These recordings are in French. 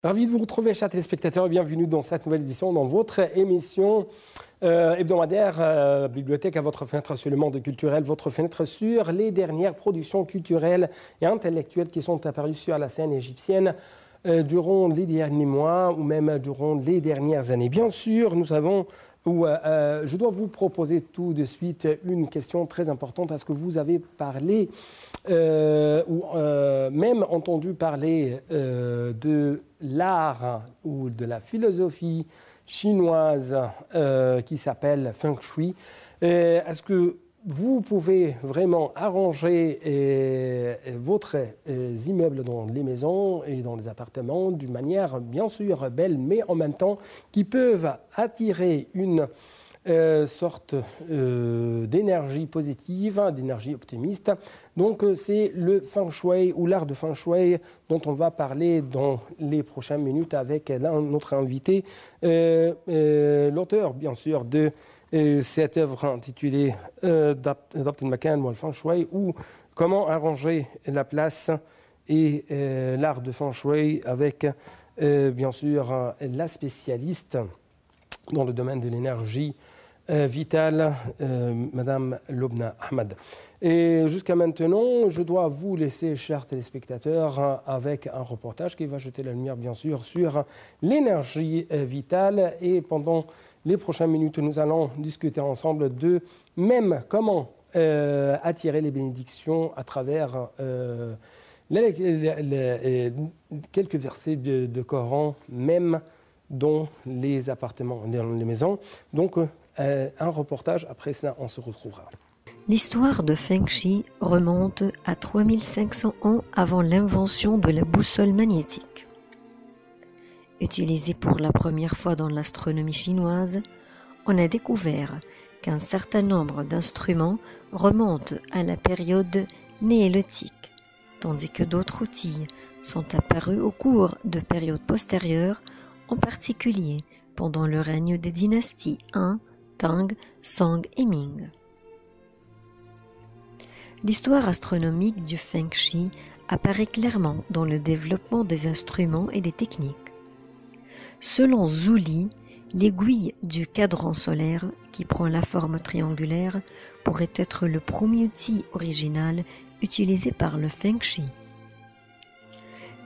Ravi de vous retrouver, chers téléspectateurs, et bienvenue dans cette nouvelle édition, dans votre émission hebdomadaire Bibliothèque à votre fenêtre sur le monde culturel, votre fenêtre sur les dernières productions culturelles et intellectuelles qui sont apparues sur la scène égyptienne durant les derniers mois ou même durant les dernières années. Bien sûr, nous avons, je dois vous proposer tout de suite une question très importante. Est-ce que vous avez parlé ou même entendu parler de l'art ou de la philosophie chinoise qui s'appelle Feng Shui? Est-ce que vous pouvez vraiment arranger votre immeuble dans les maisons et dans les appartements d'une manière bien sûr belle, mais en même temps qui peuvent attirer une sorte d'énergie positive, d'énergie optimiste. Donc c'est le Feng Shui ou l'art de Feng Shui dont on va parler dans les prochaines minutes avec notre invité, l'auteur bien sûr de cette œuvre intitulée Dabt al-Makan wal Feng Shui, ou comment arranger la place et l'art de Feng Shui avec bien sûr la spécialiste dans le domaine de l'énergie vitale, Madame Lobna Ahmad. Et jusqu'à maintenant, je dois vous laisser, chers téléspectateurs, avec un reportage qui va jeter la lumière, bien sûr, sur l'énergie vitale. Et pendant les prochaines minutes, nous allons discuter ensemble de même comment attirer les bénédictions à travers quelques versets de Coran, même dans les appartements, dans les maisons. Donc, un reportage, après cela, on se retrouvera. L'histoire de Feng Shui remonte à 3500 ans avant l'invention de la boussole magnétique. Utilisée pour la première fois dans l'astronomie chinoise, on a découvert qu'un certain nombre d'instruments remontent à la période néolithique, tandis que d'autres outils sont apparus au cours de périodes postérieures, en particulier pendant le règne des dynasties Han, Tang, Song et Ming. L'histoire astronomique du Feng Shui apparaît clairement dans le développement des instruments et des techniques. Selon Zhu Li, l'aiguille du cadran solaire, qui prend la forme triangulaire, pourrait être le premier outil original utilisé par le Feng Shui.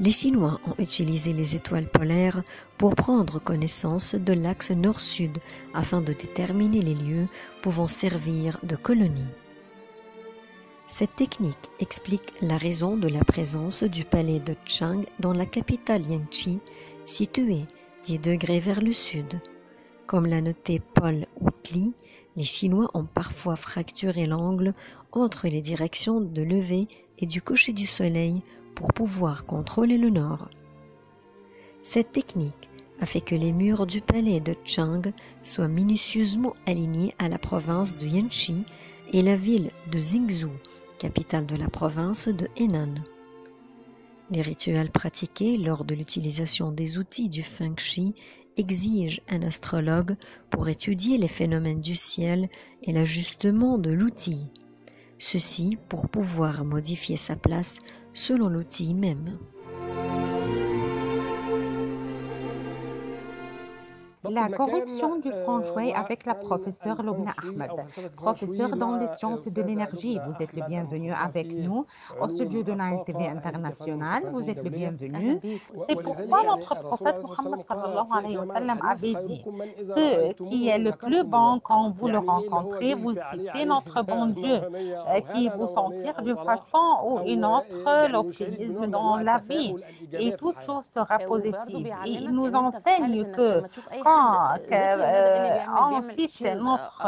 Les Chinois ont utilisé les étoiles polaires pour prendre connaissance de l'axe nord-sud afin de déterminer les lieux pouvant servir de colonies. Cette technique explique la raison de la présence du palais de Chang dans la capitale Yangtze, située 10 degrés vers le sud. Comme l'a noté Paul Whitley, les Chinois ont parfois fracturé l'angle entre les directions de lever et du coucher du soleil pour pouvoir contrôler le nord. Cette technique a fait que les murs du palais de Chang soient minutieusement alignés à la province de Yanxi et la ville de Jingzhou, capitale de la province de Henan. Les rituels pratiqués lors de l'utilisation des outils du Feng Shui exigent un astrologue pour étudier les phénomènes du ciel et l'ajustement de l'outil. Ceci pour pouvoir modifier sa place selon l'outil même. La corruption du Feng Shui avec la professeure Lobna Ahmad. Professeure dans les sciences de l'énergie, vous êtes le bienvenu avec nous au studio de Nile TV International. Vous êtes le bienvenu. C'est pourquoi notre prophète Mohammed sallallahu alayhi wa sallam avait dit: ce qui est le plus bon quand vous le rencontrez, vous citez notre bon Dieu qui vous sentir d'une façon ou une autre l'optimisme dans la vie et toute chose sera positive. Et il nous enseigne que on cite notre,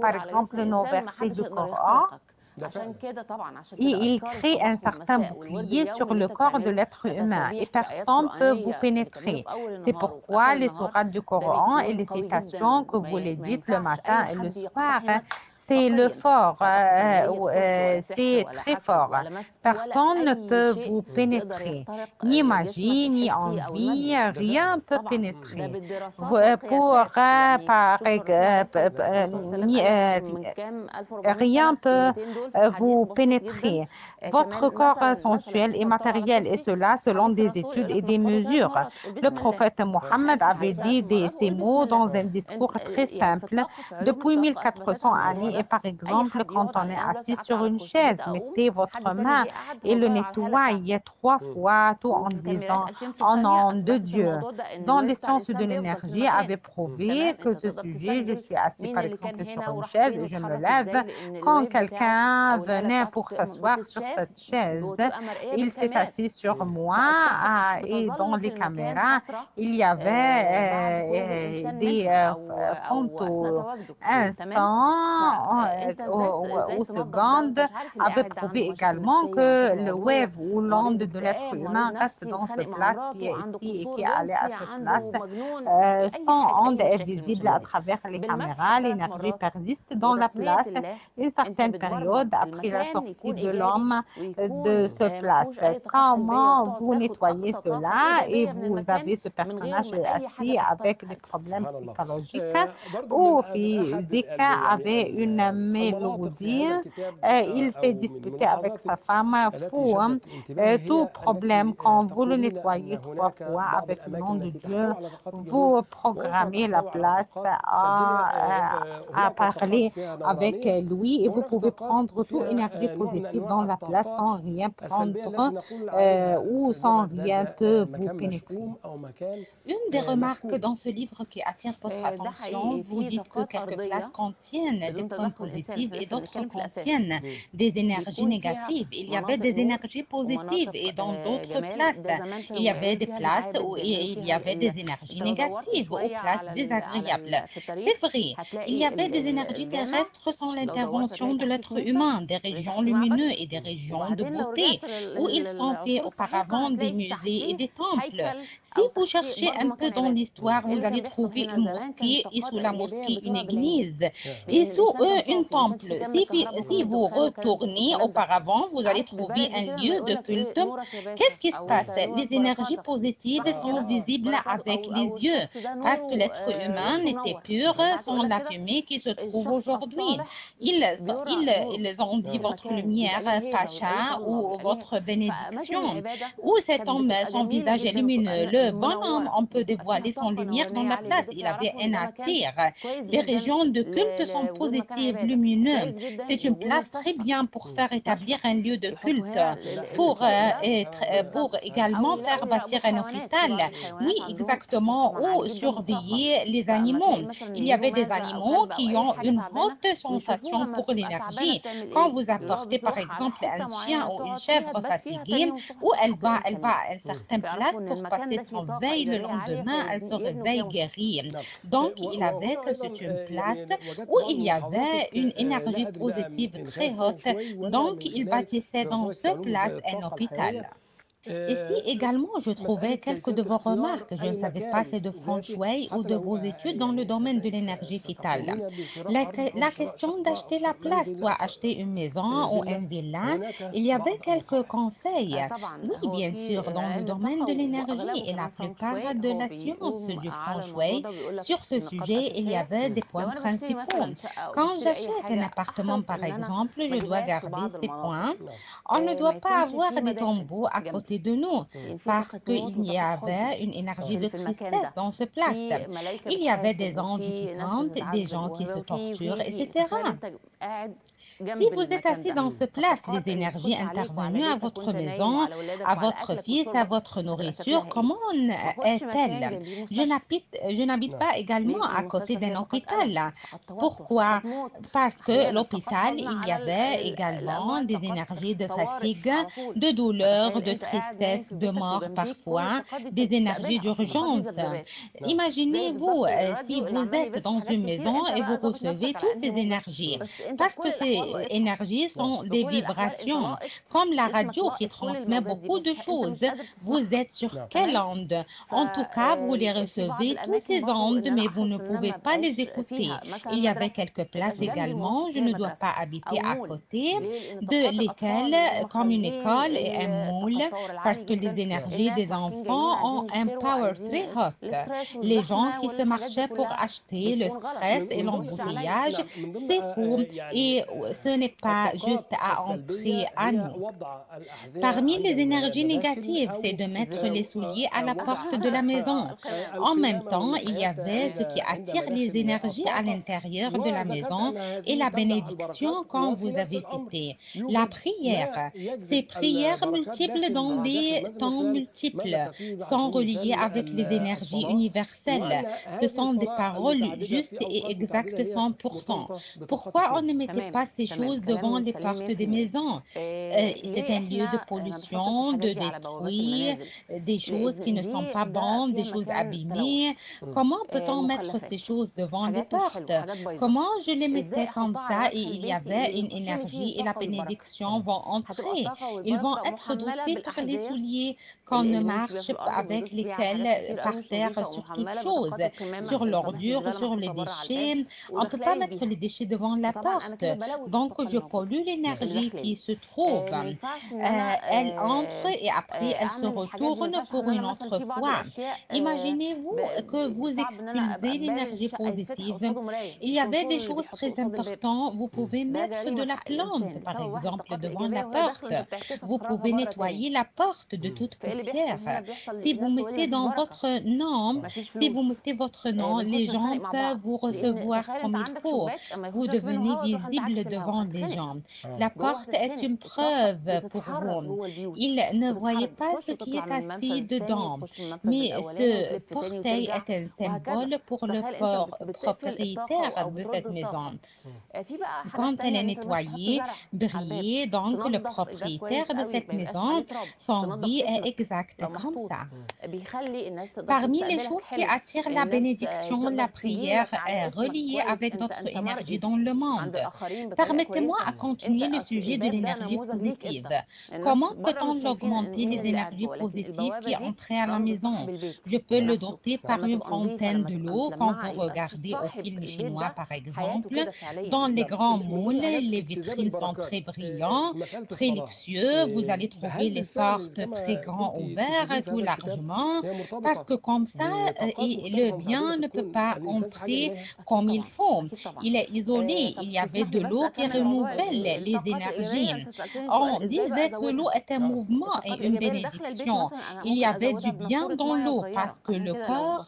par exemple, nos versets du Coran, et il crée un certain bouclier sur le corps de l'être humain et personne ne peut vous pénétrer. C'est pourquoi les sourates du Coran et les citations que vous les dites le matin et le soir, c'est le fort, c'est très fort. Personne ne peut vous pénétrer, ni magie, ni ennui, rien ne peut pénétrer. Rien ne peut vous pénétrer. Votre corps sensuel et matériel, et cela selon des études et des mesures. Le prophète Mohammed avait dit ces mots dans un discours très simple depuis 1400 années. Et par exemple, quand on est assis sur une chaise, mettez votre main et le nettoyez 3 fois, tout en disant « Au nom de Dieu ». Dans les sciences de l'énergie, avait prouvé que ce sujet, je suis assis par exemple sur une chaise et je me lève. Quand quelqu'un venait pour s'asseoir sur cette chaise, il s'est assis sur moi et dans les caméras, il y avait des photos instants ou secondes avaient prouvé également que le wave ou l'onde de l'être humain reste dans cette place qui est ici et qui est allée à cette place. Son onde est visible à travers les caméras. L'énergie persiste dans la place une certaine période après la sortie de l'homme de cette place. Comment vous nettoyez cela et vous avez ce personnage assis avec des problèmes psychologiques ou physiques, avec une mélodie. Il s'est disputé avec sa femme fou. Tout problème, quand vous le nettoyez 3 fois avec le nom de Dieu, vous programmez la place à parler avec lui et vous pouvez prendre toute énergie positive dans la place sans rien prendre ou sans rien peut vous pénétrer. Une des remarques dans ce livre qui attire votre attention, vous dites que quelques places contiennent des points positifs et d'autres contiennent des énergies négatives. Il y avait des énergies positives et dans d'autres places, il y avait des places où il y avait des énergies négatives ou places désagréables. C'est vrai, il y avait des énergies terrestres sans l'intervention de l'être humain, des régions lumineuses et des régions de beauté, où ils sont faits auparavant des musées et des temples. Si vous cherchez un peu dans l'histoire, vous allez trouver une mosquée et sous la mosquée une église et sous eux une temple. Si vous retournez auparavant, vous allez trouver un lieu de culte. Qu'est-ce qui se passe? Les énergies positives sont visibles avec les yeux parce que l'être humain n'était pur sans la fumée qui se trouve aujourd'hui. Ils ont dit votre lumière, Pacha, ou votre bénédiction, ou cet homme, son visage est lumineux. Le bonhomme, on peut dévoiler son lumière dans la place. Il avait un attire. Les régions de culte sont positives, lumineuses. C'est une place très bien pour faire établir un lieu de culte, pour également faire bâtir un hôpital. Oui, exactement, ou surveiller les animaux. Il y avait des animaux qui ont une haute sensation pour l'énergie. Quand vous apportez par exemple un chien ou une chèvre fatiguée, où elle va à une certaine place pour passer son veille le lendemain, elle se réveille guérie. Donc, il avait que c'est une place où il y avait une énergie positive très haute. Donc, il bâtissait dans cette place un hôpital. Ici également, je trouvais quelques de vos remarques. Je ne savais pas c'est de feng shui ou de vos études dans le domaine de l'énergie vitale. La question d'acheter la place, soit acheter une maison ou une villa, il y avait quelques conseils. Oui, bien sûr, dans le domaine de l'énergie et la plupart de la science du feng shui, sur ce sujet, il y avait des points principaux. Quand j'achète un appartement, par exemple, je dois garder ces points. On ne doit pas avoir des tombeaux à côté de nous parce qu'il y avait une énergie de tristesse dans ce place. Il y avait des anges qui tentent, des gens qui se torturent, etc. Si vous êtes assis dans ce place, les énergies intervenues à votre maison, à votre fils, à votre nourriture, comment est-elle? Je n'habite pas également à côté d'un hôpital. Pourquoi? Parce que l'hôpital, il y avait également des énergies de fatigue, de douleur, de tristesse tristesse, de mort parfois, des énergies d'urgence. Imaginez-vous si vous êtes dans une maison et vous recevez toutes ces énergies, parce que ces énergies sont des vibrations, comme la radio qui transmet beaucoup de choses. Vous êtes sur quelle onde? En tout cas, vous les recevez, tous ces ondes, mais vous ne pouvez pas les écouter. Il y avait quelques places également, je ne dois pas habiter à côté, de lesquelles, comme une école et un moule, parce que les énergies des enfants ont un power très haut. Les gens qui se marchaient pour acheter, le stress et l'embouteillage, c'est fou et ce n'est pas juste à entrer à nous. Parmi les énergies négatives, c'est de mettre les souliers à la porte de la maison. En même temps, il y avait ce qui attire les énergies à l'intérieur de la maison et la bénédiction, comme vous avez cité. La prière, ces prières multiples dans des temps multiples sont reliées avec les énergies universelles. Ce sont des paroles justes et exactes 100%. Pourquoi on ne mettait pas ces choses devant les portes des maisons? C'est un lieu de pollution, de détruire, des choses qui ne sont pas bonnes, des choses abîmées. Comment peut-on mettre ces choses devant les portes? Comment je les mettais comme ça et il y avait une énergie et la bénédiction vont entrer. Ils vont être dotés par les souliers qu'on ne marche avec lesquels par terre sur toutes choses, sur l'ordure, sur les déchets. On ne peut pas mettre les déchets devant la porte. Donc, je pollue l'énergie qui se trouve. Elle entre et après, elle se retourne pour une autre fois. Imaginez-vous que vous expulsez l'énergie positive. Il y avait des choses très importantes. Vous pouvez mettre de la plante, par exemple, devant la porte. Vous pouvez nettoyer la porte de toute poussière. Si vous mettez dans votre nom, les gens peuvent vous recevoir comme il faut. Vous devenez visible devant les gens. La porte est une preuve pour vous. Ils ne voyaient pas ce qui est assis dedans, mais ce portail est un symbole pour le propriétaire de cette maison. Quand elle est nettoyée, brillée, donc le propriétaire de cette maison, son vie est exact comme ça. Parmi les choses qui attirent la bénédiction, la prière est reliée avec notre énergie dans le monde. Permettez-moi à continuer le sujet de l'énergie positive. Comment peut-on augmenter les énergies positives qui entrent à la maison? Je peux le doter par une fontaine de l'eau quand vous regardez au film chinois, par exemple. Dans les grands moules, les vitrines sont très brillantes, très luxueux. Vous allez trouver les portes très grands ouverts, tout largement, parce que comme ça, le bien ne peut pas entrer comme il faut. Il est isolé. Il y avait de l'eau qui renouvelle les énergies. On disait que l'eau est un mouvement et une bénédiction. Il y avait du bien dans l'eau parce que le corps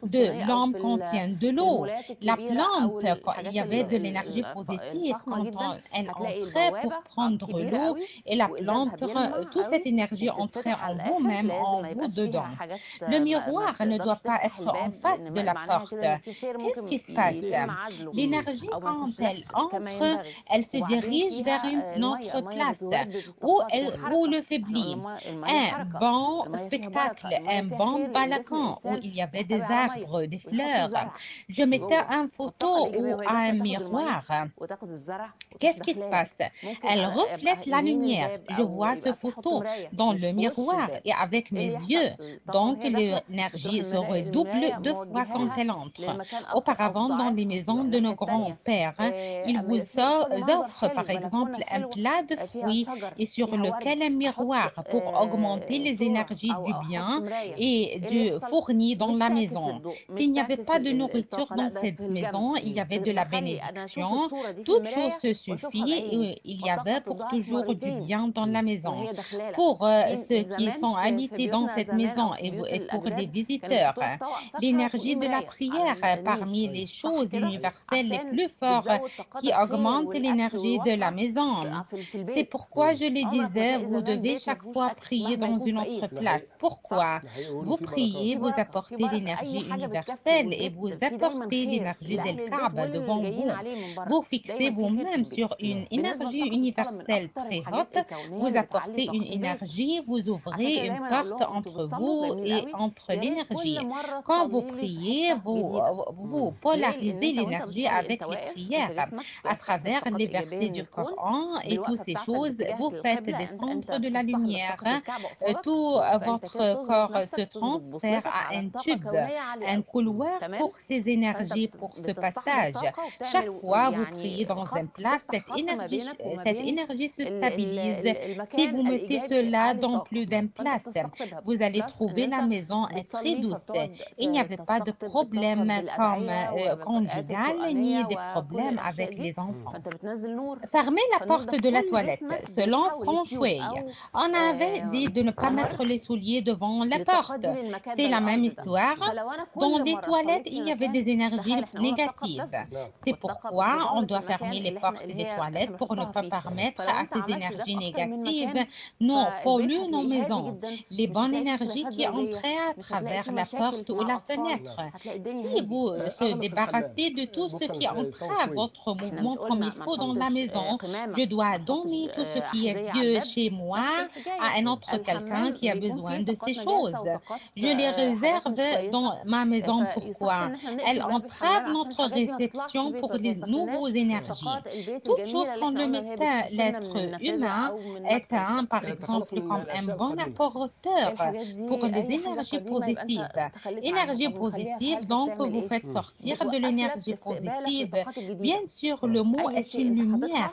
de l'homme contient de l'eau. La plante, il y avait de l'énergie positive quand elle entrait pour prendre l'eau et la plante, toute cette énergie entrait en vous-même, en vous dedans. Le miroir ne doit pas être en face de la porte. Qu'est-ce qui se passe? L'énergie, quand elle entre, elle se dirige vers une autre place où le faiblit. Un bon spectacle, un bon balcon où il y avait des arbres, des fleurs. Je mettais une photo ou un miroir. Qu'est-ce qui se passe? Elle reflète la lumière. Je vois ce photo dans le miroir et avec mes yeux. Donc, l'énergie se redouble 2 fois quand elle entre. Auparavant, dans les maisons de nos grands-pères, ils vous offrent par exemple un plat de fruits et sur lequel un miroir pour augmenter les énergies du bien et du fourni dans la maison. S'il n'y avait pas de nourriture dans cette maison, il y avait de la bénédiction. Toute chose se suffit et il y avait pour toujours du bien dans la maison. Pour ceux qui sont habités dans cette maison et pour les visiteurs, l'énergie de la prière parmi les choses universelles les plus fortes qui augmentent l'énergie de la maison. C'est pourquoi je le disais, vous devez chaque fois prier dans une autre place. Pourquoi? Vous priez, vous apportez l'énergie universelle et vous apportez l'énergie d'El-Kaaba devant vous. Vous fixez vous-même sur une énergie universelle très haute, vous apportez une énergie l'énergie, vous ouvrez une porte entre vous et entre l'énergie. Quand vous priez, vous polarisez l'énergie avec les prières. À travers les versets du Coran et toutes ces choses, vous faites descendre de la lumière. Tout votre corps se transfère à un tube, un couloir pour ces énergies, pour ce passage. Chaque fois vous priez dans un plat, cette énergie se stabilise. Si vous mettez cela dans plus d'une place, vous allez trouver la maison très douce. Il n'y avait pas de problème comme conjugal ni de problème avec les enfants. Fermez la porte de la toilette. Selon Feng Shui, on avait dit de ne pas mettre les souliers devant la porte. C'est la même histoire. Dans les toilettes, il y avait des énergies négatives. C'est pourquoi on doit fermer les portes des toilettes pour ne pas permettre à ces énergies négatives de polluer nos maisons. Les bonnes énergies qui entraient à travers la porte ou la fenêtre. Si vous se débarrassez de tout ce qui entrave votre mouvement comme il faut dans la maison, je dois donner tout ce qui est vieux chez moi à un autre quelqu'un qui a besoin de ces choses. Je les réserve dans ma maison. Pourquoi? Elles entravent notre réception pour les nouvelles énergies. Toute chose qu'on le mettait l'être humain est par exemple, comme un bon apporteur pour les énergies positives. Énergie positive, donc vous faites sortir de l'énergie positive. Bien sûr, le mot est une lumière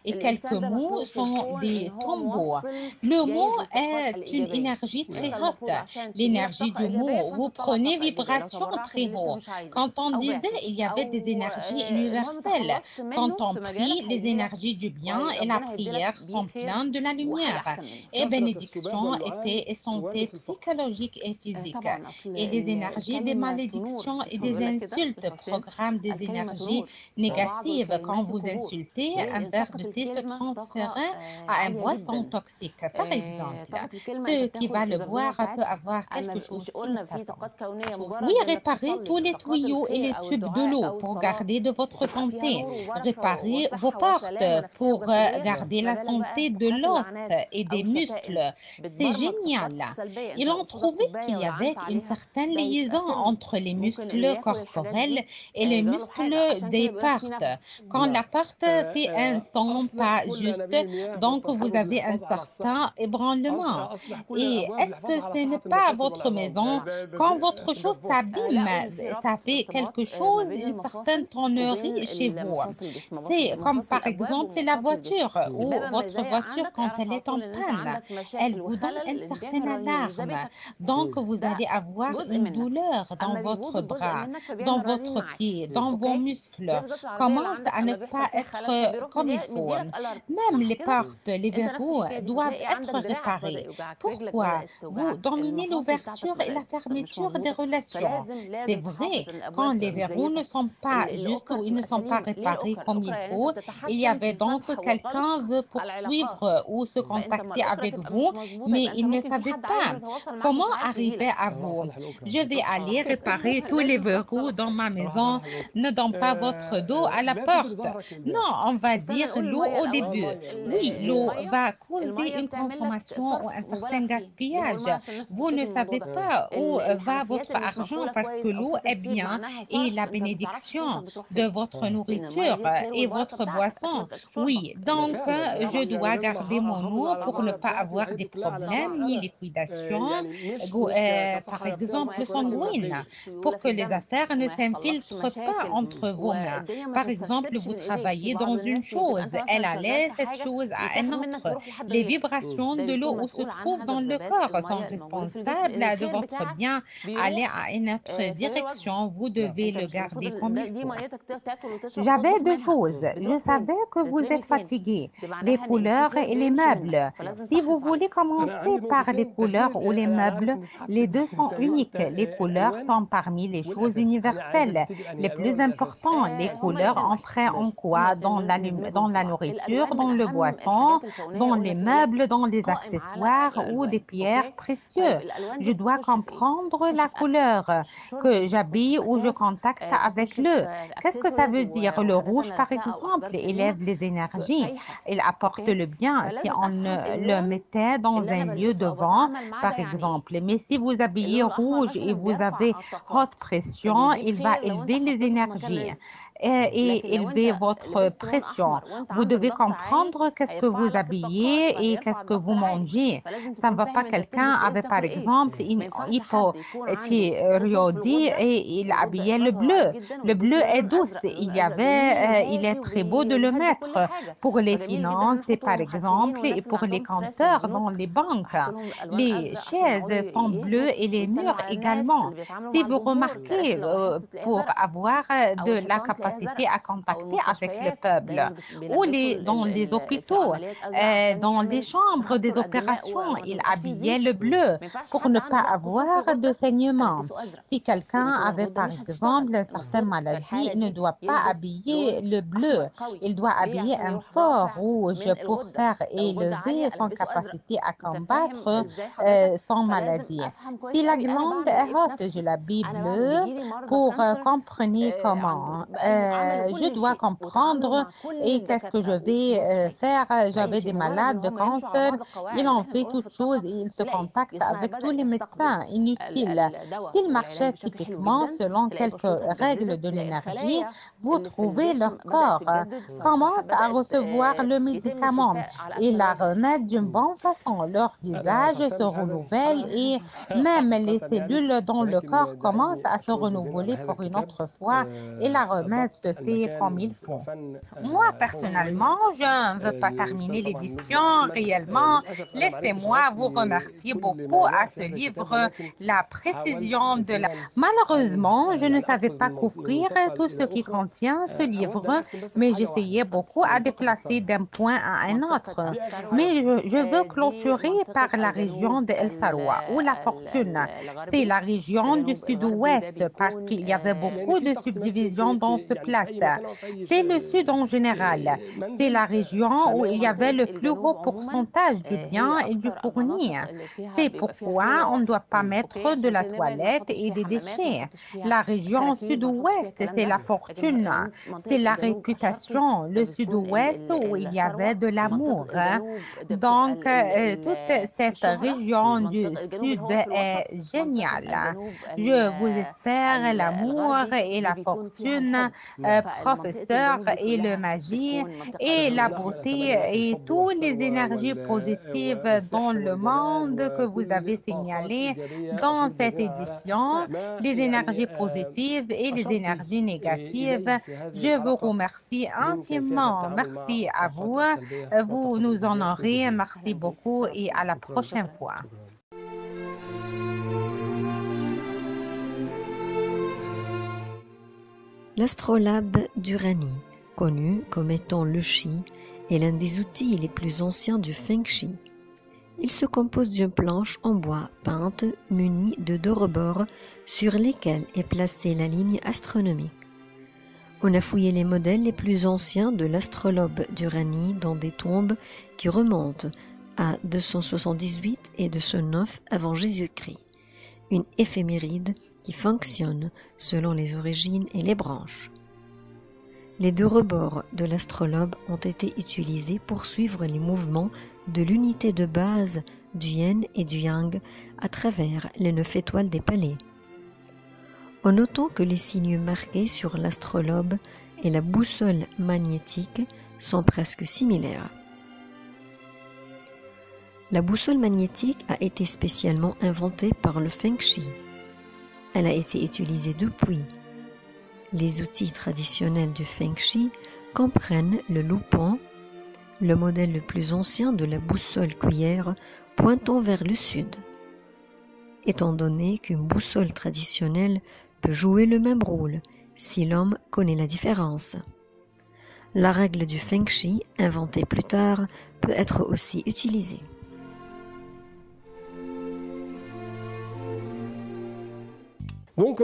et quelques mots sont des tombeaux. Le mot est une énergie très haute. L'énergie du mot, vous prenez vibration très haut. Quand on disait, il y avait des énergies universelles. Quand on prie, les énergies du bien et la prière sont pleines de la lumière. Et bénédiction, et paix et santé psychologique et physique. Et les énergies des malédictions et des insultes programment des énergies négatives. Quand vous insultez, un verre de thé se transfère à un boisson toxique. Par exemple, ceux qui va le boire peut avoir quelque chose qui nous attend. Oui, réparez tous les tuyaux et les tubes de l'eau pour garder de votre santé. Réparez vos portes pour garder la santé de l'os et des muscles. C'est génial. Ils ont trouvé qu'il y avait une certaine liaison entre les muscles corporels et les muscles des portes. Quand la porte fait un son pas juste, donc vous avez un certain ébranlement. Et est-ce que ce n'est pas votre maison? Quand votre chose s'abîme, ça fait quelque chose, une certaine tonnerie chez vous. C'est comme par exemple la voiture ou votre voiture quand elle est en panne. Elle vous donne une certaine alarme. Donc vous allez avoir une douleur dans votre bras, dans votre pied, dans vos muscles. Commence à ne pas être comme il faut. Même les portes, les verrous doivent être réparés. Pourquoi? Vous dominez l'ouverture et la fermeture des relations. C'est vrai, quand les verrous ne sont pas justes ou ils ne sont pas réparés comme il faut, il y avait donc quelqu'un qui veut poursuivre ou se contacter avec vous, mais il ne savait pas comment arriver à vous. Je vais aller réparer tous les verrous dans ma maison. Ne donne pas votre dos à la porte. Non, on va dire l'eau au début. Oui, l'eau va causer une consommation ou un certain gaspillage. Vous ne savez pas où va votre argent parce que l'eau est bien et la bénédiction de votre nourriture et votre boisson. Oui, donc je dois garder mon eau pour ne pas avoir des problèmes ni liquidation, par exemple sanguine, pour que les affaires ne s'infiltrent pas entre vos mains. Par exemple, vous travaillez dans une chose, elle allait cette chose à un autre. Les vibrations de l'eau où se trouve dans le corps sont responsables de votre bien aller à une autre direction. Vous devez le garder comme il faut. J'avais deux choses. Je savais que vous êtes fatigué, les couleurs et les meubles. Si vous voulez commencer par les couleurs ou les meubles, les deux sont uniques. Les couleurs sont parmi les choses universelles. Les plus importants, les couleurs entrent en quoi? Dans la nourriture, dans le boisson, dans les meubles, dans les accessoires ou des pierres précieuses. Je dois comprendre la couleur que j'habille ou je contacte avec le. Qu'est-ce que ça veut dire? Le rouge, par exemple, élève les énergies. Il apporte le bien. Si on ne le met était dans un lieu de vent, par exemple. Mais si vous habillez rouge et vous avez haute pression, il va élever les énergies et élever votre pression. Vous devez comprendre qu'est-ce que vous habillez et qu'est-ce que vous mangez. Ça ne va pas quelqu'un avait par exemple une hypothyroïdie et il habillait le bleu. Le bleu est douce. Il est très beau de le mettre pour les finances et par exemple et pour les compteurs dans les banques. Les chaises sont bleues et les murs également. Si vous remarquez, pour avoir de la capacité à contacter avec le peuple, ou dans les hôpitaux, dans les chambres des opérations, il habillait le bleu pour ne pas avoir de saignement. Si quelqu'un avait par exemple une certaine maladie, il ne doit pas habiller le bleu, il doit habiller un fort rouge pour faire élever son capacité à combattre son maladie. Si la glande est haute, je l'habille bleu pour comprendre comment. Je dois comprendre et qu'est-ce que je vais faire. J'avais des malades de cancer, ils ont fait toutes choses et ils se contactent avec tous les médecins inutiles. S'ils marchaient typiquement selon quelques règles de l'énergie, vous trouvez leur corps commence à recevoir le médicament et la remettre d'une bonne façon. Leur visage se renouvelle et même les cellules dans le corps commencent à se renouveler pour une autre fois et la remettre se fait comme il faut. Moi, personnellement, je ne veux pas terminer l'édition réellement. Laissez-moi vous remercier beaucoup à ce livre, La précision de la... Malheureusement, je ne savais pas couvrir tout ce qui contient ce livre, mais j'essayais beaucoup à déplacer d'un point à un autre. Mais je veux clôturer par la région de El Saroua, où la fortune, c'est la région du sud-ouest, parce qu'il y avait beaucoup de subdivisions dans ce place. C'est le sud en général. C'est la région où il y avait le plus haut pourcentage du bien et du fourni. C'est pourquoi on ne doit pas mettre de la toilette et des déchets. La région sud-ouest, c'est la fortune, c'est la réputation. Le sud-ouest où il y avait de l'amour. Donc, toute cette région du sud est géniale. Je vous espère l'amour et la fortune, professeur, et le magie et la beauté et toutes les énergies positives dans le monde que vous avez signalées dans cette édition, les énergies positives et les énergies négatives. Je vous remercie infiniment. Merci à vous. Vous nous honorez. Merci beaucoup et à la prochaine fois. L'astrolabe d'Uranie, connu comme étant le Shi, est l'un des outils les plus anciens du Feng Shui. Il se compose d'une planche en bois peinte munie de deux rebords sur lesquels est placée la ligne astronomique. On a fouillé les modèles les plus anciens de l'astrolabe d'Uranie dans des tombes qui remontent à 278 et 209 avant Jésus-Christ, une éphéméride qui fonctionne selon les origines et les branches. Les deux rebords de l'astrolabe ont été utilisés pour suivre les mouvements de l'unité de base du yin et du yang à travers les 9 étoiles des palais. En notant que les signes marqués sur l'astrolabe et la boussole magnétique sont presque similaires. La boussole magnétique a été spécialement inventée par le Feng Shui. Elle a été utilisée depuis. Les outils traditionnels du Feng Shui comprennent le loupon, le modèle le plus ancien de la boussole cuillère pointant vers le sud. Étant donné qu'une boussole traditionnelle peut jouer le même rôle si l'homme connaît la différence. La règle du Feng Shui, inventée plus tard, peut être aussi utilisée. Donc,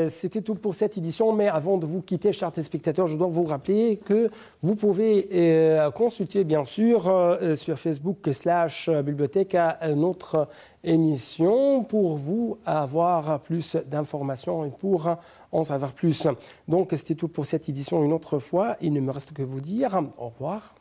c'était tout pour cette édition, mais avant de vous quitter, chers téléspectateurs, je dois vous rappeler que vous pouvez consulter, bien sûr, sur Facebook/Bibliotheca notre émission pour vous avoir plus d'informations et pour en savoir plus. Donc, c'était tout pour cette édition une autre fois. Il ne me reste que vous dire au revoir.